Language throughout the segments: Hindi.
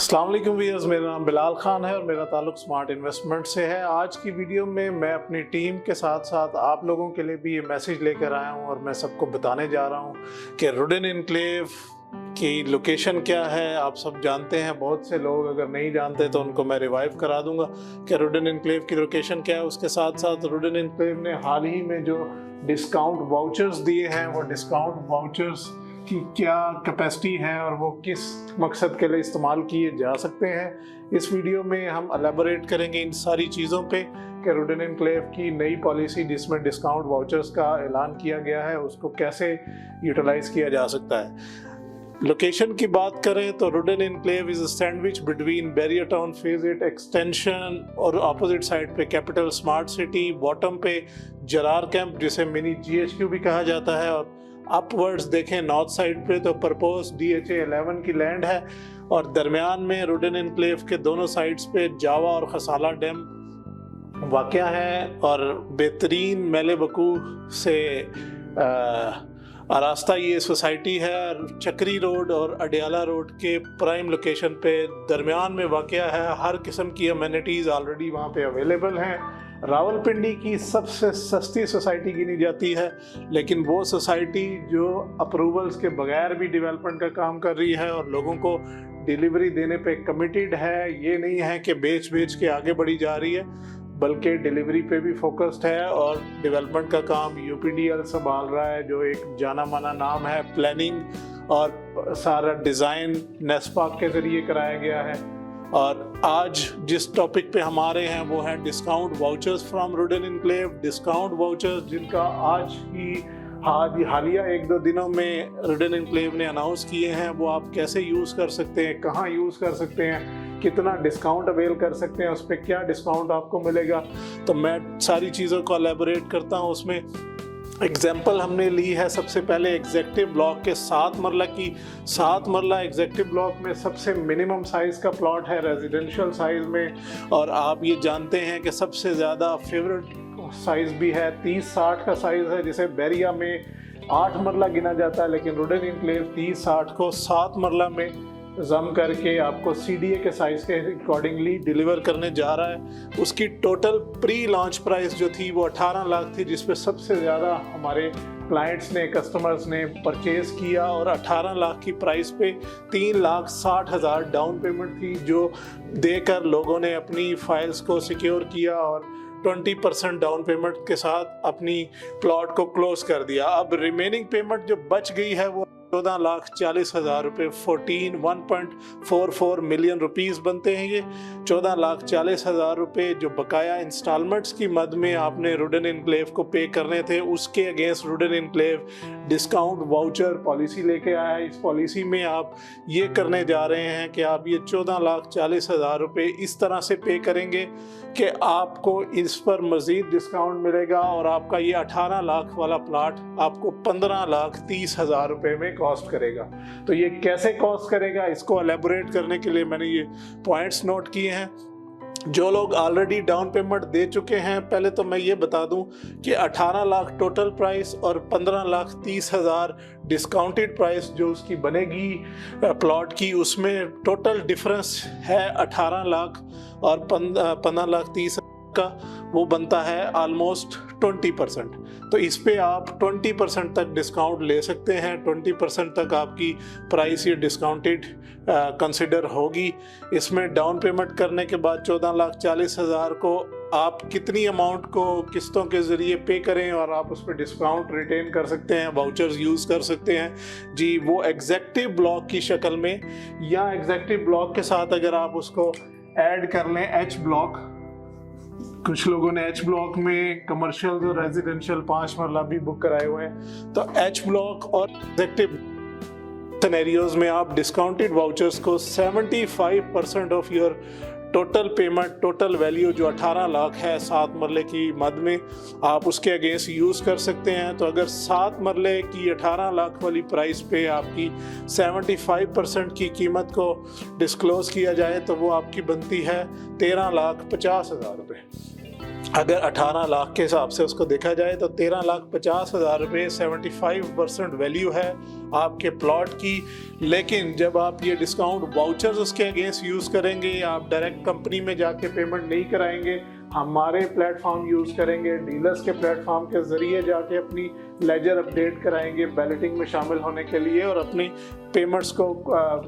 अस्सलाम वालेकुम व्यूअर्स, मेरा नाम बिलाल खान है और मेरा ताल्लुक स्मार्ट इन्वेस्टमेंट से है। आज की वीडियो में मैं अपनी टीम के साथ साथ आप लोगों के लिए भी ये मैसेज लेकर आया हूँ और मैं सबको बताने जा रहा हूँ कि रुडेन एन्क्लेव की लोकेशन क्या है। आप सब जानते हैं, बहुत से लोग अगर नहीं जानते तो उनको मैं रिवाइव करा दूंगा कि रुडेन एन्क्लेव की लोकेशन क्या है। उसके साथ साथ रुडेन एन्क्लेव ने हाल ही में जो डिस्काउंट वाउचर्स दिए हैं, वो डिस्काउंट वाउचर्स की क्या कैपेसिटी है और वो किस मकसद के लिए इस्तेमाल किए जा सकते हैं। इस वीडियो में हम एलेबोरेट करेंगे इन सारी चीज़ों पे कि रुडेन एन्क्लेव की नई पॉलिसी जिसमें डिस्काउंट वाउचर्स का ऐलान किया गया है उसको कैसे यूटिलाइज किया जा सकता है। लोकेशन की बात करें तो Rudn enclave is sandwich between Bahria town phase 8 extension और अपोजिट साइड पे कैपिटल स्मार्ट सिटी, बॉटम पे जरार कैंप जिसे मिनी GHQ भी कहा जाता है, और अपवर्ड्स देखें नॉर्थ साइड पे तो प्रपोज DHA 11 की लैंड है, और दरमियान में रुडेन एन्क्लेव के दोनों साइड्स पे जावा और खसाला डैम वाक़या है। और बेहतरीन मेले बकू से आरास्ता ये सोसाइटी है। चक्री रोड और अडियाला रोड के प्राइम लोकेशन पे दरमियान में वाक़या है। हर किस्म की अमेनिटीज़ ऑलरेडी वहाँ पे अवेलेबल हैं। रावलपिंडी की सबसे सस्ती सोसाइटी गिनी जाती है, लेकिन वो सोसाइटी जो अप्रूवल्स के बगैर भी डेवलपमेंट का काम कर रही है और लोगों को डिलीवरी देने पे कमिटेड है। ये नहीं है कि बेच के आगे बढ़ी जा रही है, बल्कि डिलीवरी पे भी फोकस्ड है और डेवलपमेंट का काम UPDL संभाल रहा है, जो एक जाना माना नाम है। प्लानिंग और सारा डिज़ाइन नेस्पाक के ज़रिए कराया गया है। और आज जिस टॉपिक पे हमारे हैं वो है discount vouchers from Rudn enclave. Discount vouchers जिनका आज ही हालिया 1-2 दिनों में रुडेन एन्क्लेव ने अनाउंस किए हैं, वो आप कैसे यूज़ कर सकते हैं, कहाँ यूज़ कर सकते हैं, कितना डिस्काउंट अवेल कर सकते हैं, उस पर क्या डिस्काउंट आपको मिलेगा। तो मैं सारी चीज़ों को एलेबोरेट करता हूँ। उसमें एग्जाम्पल हमने ली है सबसे पहले एग्जेक्टिव ब्लॉक के 7 मरला की। 7 मरला एग्जेक्टिव ब्लॉक में सबसे मिनिमम साइज़ का प्लॉट है रेजिडेंशियल साइज़ में, और आप ये जानते हैं कि सबसे ज़्यादा फेवरेट साइज़ भी है 30-60 का साइज़ है, जिसे बैरिया में 8 मरला गिना जाता है, लेकिन रुडेन एन्क्लेव 30-60 को 7 मरला में जम करके आपको CDA के साइज़ के अकॉर्डिंगली डिलीवर करने जा रहा है। उसकी टोटल प्री लॉन्च प्राइस जो थी वो 18 लाख थी, जिस पे सबसे ज़्यादा हमारे क्लाइंट्स ने, कस्टमर्स ने परचेज़ किया, और 18 लाख की प्राइस पे 3,60,000 डाउन पेमेंट थी, जो देकर लोगों ने अपनी फाइल्स को सिक्योर किया और 20% डाउन पेमेंट के साथ अपनी प्लॉट को क्लोज कर दिया। अब रिमेनिंग पेमेंट जो बच गई है वो 14,40,000 रुपये, 1.44 मिलियन रुपीस बनते हैं। ये 14,40,000 रुपये जो बकाया इंस्टॉलमेंट्स की मद में आपने रुडेन एन्क्लेव को पे करने थे, उसके against Rudn enclave discount voucher policy लेके आया है। इस पॉलिसी में आप ये करने जा रहे हैं कि आप ये 14,40,000 रुपये इस तरह से पे करेंगे कि आपको इस पर मज़ीद डिस्काउंट मिलेगा, और आपका ये 18 लाख वाला प्लाट आपको 15,30,000 रुपये में कॉस्ट करेगा। तो ये कैसे कॉस्ट करेगा, इसको एलेबोरेट करने के लिए मैंने ये पॉइंट्स नोट किए हैं। जो लोग ऑलरेडी डाउन पेमेंट दे चुके हैं, पहले तो मैं ये बता दूं कि 18 लाख टोटल प्राइस और 15,30,000 डिस्काउंटेड प्राइस जो उसकी बनेगी प्लॉट की, उसमें टोटल डिफरेंस है 18 लाख और 15,30,000 का, वो बनता है ऑलमोस्ट 20%। तो इस पे आप 20% तक डिस्काउंट ले सकते हैं। 20% तक आपकी प्राइस ये डिस्काउंटेड कंसिडर होगी। इसमें डाउन पेमेंट करने के बाद 14,40,000 को आप कितनी अमाउंट को किस्तों के ज़रिए पे करें और आप उस पर डिस्काउंट रिटेन कर सकते हैं, वाउचर्स यूज़ कर सकते हैं जी, वो एग्जेक्टिव ब्लॉक की शक्ल में, या एग्जेक्टिव ब्लॉक के साथ अगर आप उसको ऐड कर लें H ब्लॉक। कुछ लोगों ने H ब्लॉक में कमर्शियल और रेजिडेंशियल 5 मरला भी बुक कराए हुए हैं। तो H ब्लॉक और एग्जेक्टिव सिनेरियोज में आप डिस्काउंटेड वाउचर्स को 75% of your total payment, total value जो 18 लाख है 7 मरले की मद में, आप उसके अगेंस्ट यूज़ कर सकते हैं। तो अगर 7 मरले की 18 लाख वाली प्राइस पे आपकी 75% की कीमत को डिस्क्लोज़ किया जाए तो वो आपकी बनती है 13,50,000 रुपये। अगर 18 लाख के हिसाब से उसको देखा जाए तो 13,50,000 रुपये 75% वैल्यू है आपके प्लॉट की। लेकिन जब आप ये डिस्काउंट वाउचर्स उसके अगेंस्ट यूज़ करेंगे, आप डायरेक्ट कंपनी में जाके पेमेंट नहीं कराएंगे, हमारे प्लेटफॉर्म यूज़ करेंगे, डीलर्स के प्लेटफॉर्म के ज़रिए जाके अपनी लेजर अपडेट कराएंगे बैलेटिंग में शामिल होने के लिए और अपनी पेमेंट्स को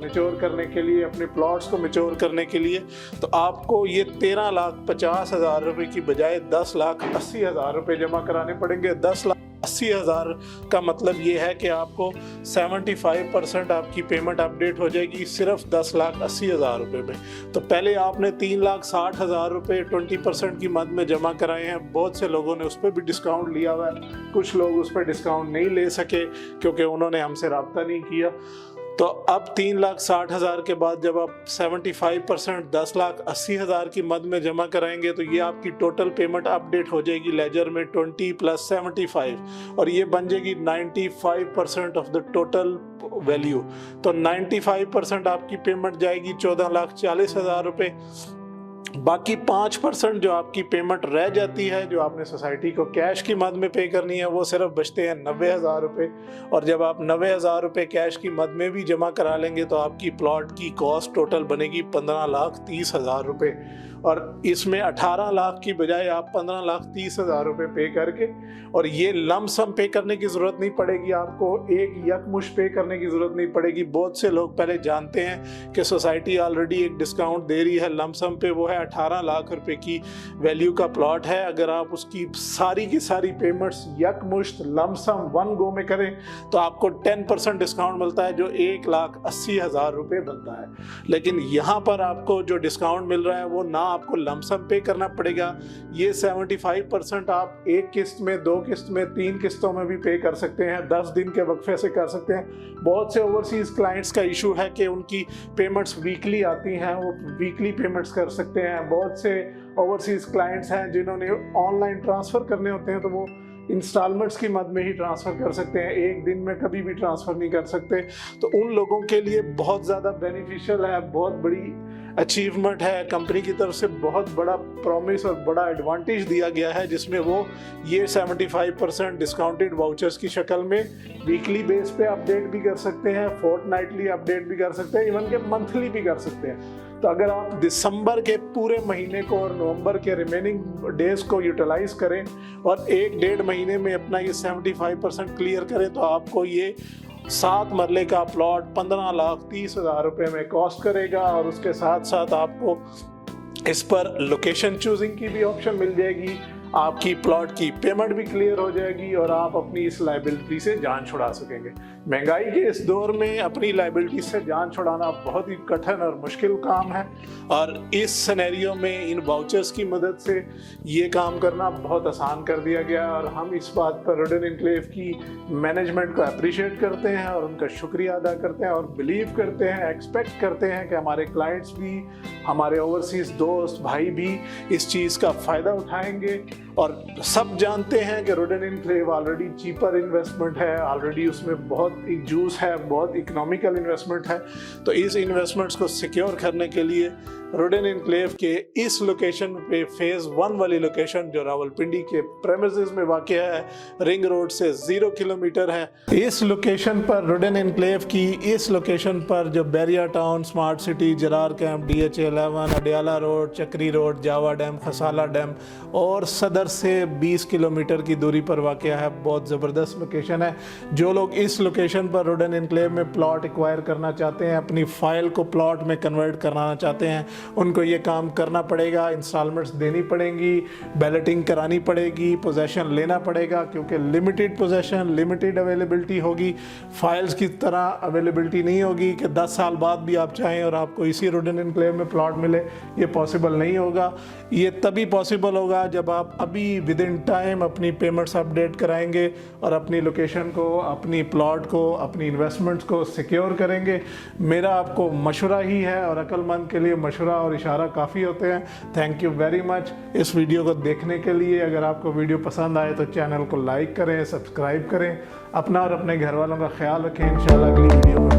मैच्योर करने के लिए, अपने प्लॉट्स को मैच्योर करने के लिए, तो आपको ये 13,50,000 रुपये की बजाय 10,80,000 रुपये जमा कराने पड़ेंगे। 10,80,000 का मतलब ये है कि आपको 75% आपकी पेमेंट अपडेट हो जाएगी सिर्फ 10,80,000 रुपये में। तो पहले आपने 3,60,000 रुपये 20% की मद में जमा कराए हैं। बहुत से लोगों ने उस पर भी डिस्काउंट लिया हुआ है, कुछ लोग उस पर डिस्काउंट नहीं ले सके क्योंकि उन्होंने हमसे रब्ता नहीं किया। तो अब 3,60,000 के बाद जब आप 75% 10,80,000 की मद में जमा कराएंगे तो ये आपकी टोटल पेमेंट अपडेट हो जाएगी लेजर में 20 + 75 और ये बन जाएगी 95% ऑफ द टोटल वैल्यू। तो 95% आपकी पेमेंट जाएगी 14,40,000 रुपये। बाकी 5% जो आपकी पेमेंट रह जाती है, जो आपने सोसाइटी को कैश की मद में पे करनी है, वो सिर्फ बचते हैं 90,000 रुपये। और जब आप 90,000 रुपये कैश की मद में भी जमा करा लेंगे तो आपकी प्लॉट की कॉस्ट टोटल बनेगी 15,30,000 रुपये। और इसमें 18 लाख की बजाय आप 15,30,000 रुपये पे करके, और ये लमसम पे करने की ज़रूरत नहीं पड़ेगी, आपको एक यकमुश्त पे करने की ज़रूरत नहीं पड़ेगी। बहुत से लोग पहले जानते हैं कि सोसाइटी ऑलरेडी एक डिस्काउंट दे रही है लमसम पे, वो है 18 लाख रुपए की वैल्यू का प्लॉट है। अगर आप उसकी सारी की सारी पेमेंट्स यकमुश्त लमसम 1 गो में करें तो आपको 10% डिस्काउंट मिलता है जो 1,80,000 रुपये बनता है। लेकिन यहाँ पर आपको जो डिस्काउंट मिल रहा है वो ना आपको लमसम पे करना पड़ेगा, ये 75% आप एक किस्त में, 2 किस्त में, 3 किस्तों में भी पे कर सकते हैं, 10 दिन के वक्फे से कर सकते हैं। बहुत से ओवरसीज़ क्लाइंट्स का इशू है कि उनकी पेमेंट्स वीकली आती हैं, वो वीकली पेमेंट्स कर सकते हैं। बहुत से ओवरसीज़ क्लाइंट्स हैं जिन्होंने ऑनलाइन ट्रांसफ़र करने होते हैं तो वो इंस्टॉलमेंट्स की मद में ही ट्रांसफ़र कर सकते हैं, एक दिन में कभी भी ट्रांसफ़र नहीं कर सकते। तो उन लोगों के लिए बहुत ज़्यादा बेनिफिशियल है, बहुत बड़ी अचीवमेंट है, कंपनी की तरफ से बहुत बड़ा प्रॉमिस और बड़ा एडवांटेज दिया गया है जिसमें वो ये 75% डिस्काउंटेड वाउचर्स की शक्ल में वीकली बेस पे अपडेट भी कर सकते हैं, फोर्टनाइटली अपडेट भी कर सकते हैं, इवन के मंथली भी कर सकते हैं। तो अगर आप दिसंबर के पूरे महीने को और नवंबर के रिमेनिंग डेज को यूटिलाइज करें और 1-1.5 महीने में अपना ये 75% क्लियर करें तो आपको ये 7 मरले का प्लॉट 15,30,000 रुपये में कॉस्ट करेगा। और उसके साथ साथ आपको इस पर लोकेशन चूजिंग की भी ऑप्शन मिल जाएगी, आपकी प्लॉट की पेमेंट भी क्लियर हो जाएगी और आप अपनी इस लाइबिलिटी से जान छुड़ा सकेंगे। महंगाई के इस दौर में अपनी लाइबिलिटी से जान छुड़ाना बहुत ही कठिन और मुश्किल काम है और इस सिनेरियो में इन वाउचर्स की मदद से ये काम करना बहुत आसान कर दिया गया। और हम इस बात पर रोडेन एनक्लेव की मैनेजमेंट को अप्रिशिएट करते हैं और उनका शुक्रिया अदा करते हैं और बिलीव करते हैं, एक्सपेक्ट करते हैं कि हमारे क्लाइंट्स भी, हमारे ओवरसीज़ दोस्त भाई भी इस चीज़ का फ़ायदा उठाएंगे। और सब जानते हैं कि rodent enclave already cheaper investment है, ऑलरेडी उसमें बहुत एक जूस है, बहुत इकोनॉमिकल इन्वेस्टमेंट है। तो इस इन्वेस्टमेंट्स को सिक्योर करने के लिए रोडेन एनक्लेव के इस लोकेशन पे फेज़ 1 वाली लोकेशन जो रावलपिंडी के प्रेमिसेस में वाक़या है, रिंग रोड से 0 किलोमीटर है, इस लोकेशन पर रोडेन एनक्लेव की इस लोकेशन पर जो Bahria Town, smart city, Jarar Camp, DH11, Adiala Road, Chakri Road, Jawa Dam, Khasala Dam और सदर से 20 किलोमीटर की दूरी पर वाक़या है। बहुत ज़बरदस्त लोकेशन है। जो लोग इस लोकेशन पर रोडेन एनक्लेव में प्लॉट एक्वायर करना चाहते हैं, अपनी फ़ाइल को प्लॉट में कन्वर्ट कराना चाहते हैं, उनको ये काम करना पड़ेगा, इंस्टॉलमेंट्स देनी पड़ेंगी, बैलेटिंग करानी पड़ेगी, पोजेशन लेना पड़ेगा क्योंकि लिमिटेड पोजेशन, लिमिटेड अवेलेबिलिटी होगी। फाइल्स की तरह अवेलेबिलिटी नहीं होगी कि 10 साल बाद भी आप चाहें और आपको इसी रोडेन एनक्लेव में प्लॉट मिले, ये पॉसिबल नहीं होगा। ये तभी पॉसिबल होगा जब आप अभी विद इन टाइम अपनी पेमेंट्स अपडेट कराएंगे और अपनी लोकेशन को, अपनी प्लॉट को, अपनी इन्वेस्टमेंट्स को सिक्योर करेंगे। मेरा आपको मशवरा ही है और अक्लमंद के लिए मशवरा और इशारा काफ़ी होते हैं। थैंक यू वेरी मच इस वीडियो को देखने के लिए। अगर आपको वीडियो पसंद आए तो चैनल को लाइक करें, सब्सक्राइब करें, अपना और अपने घर वालों का ख्याल रखें। इंशाल्लाह अगली वीडियो में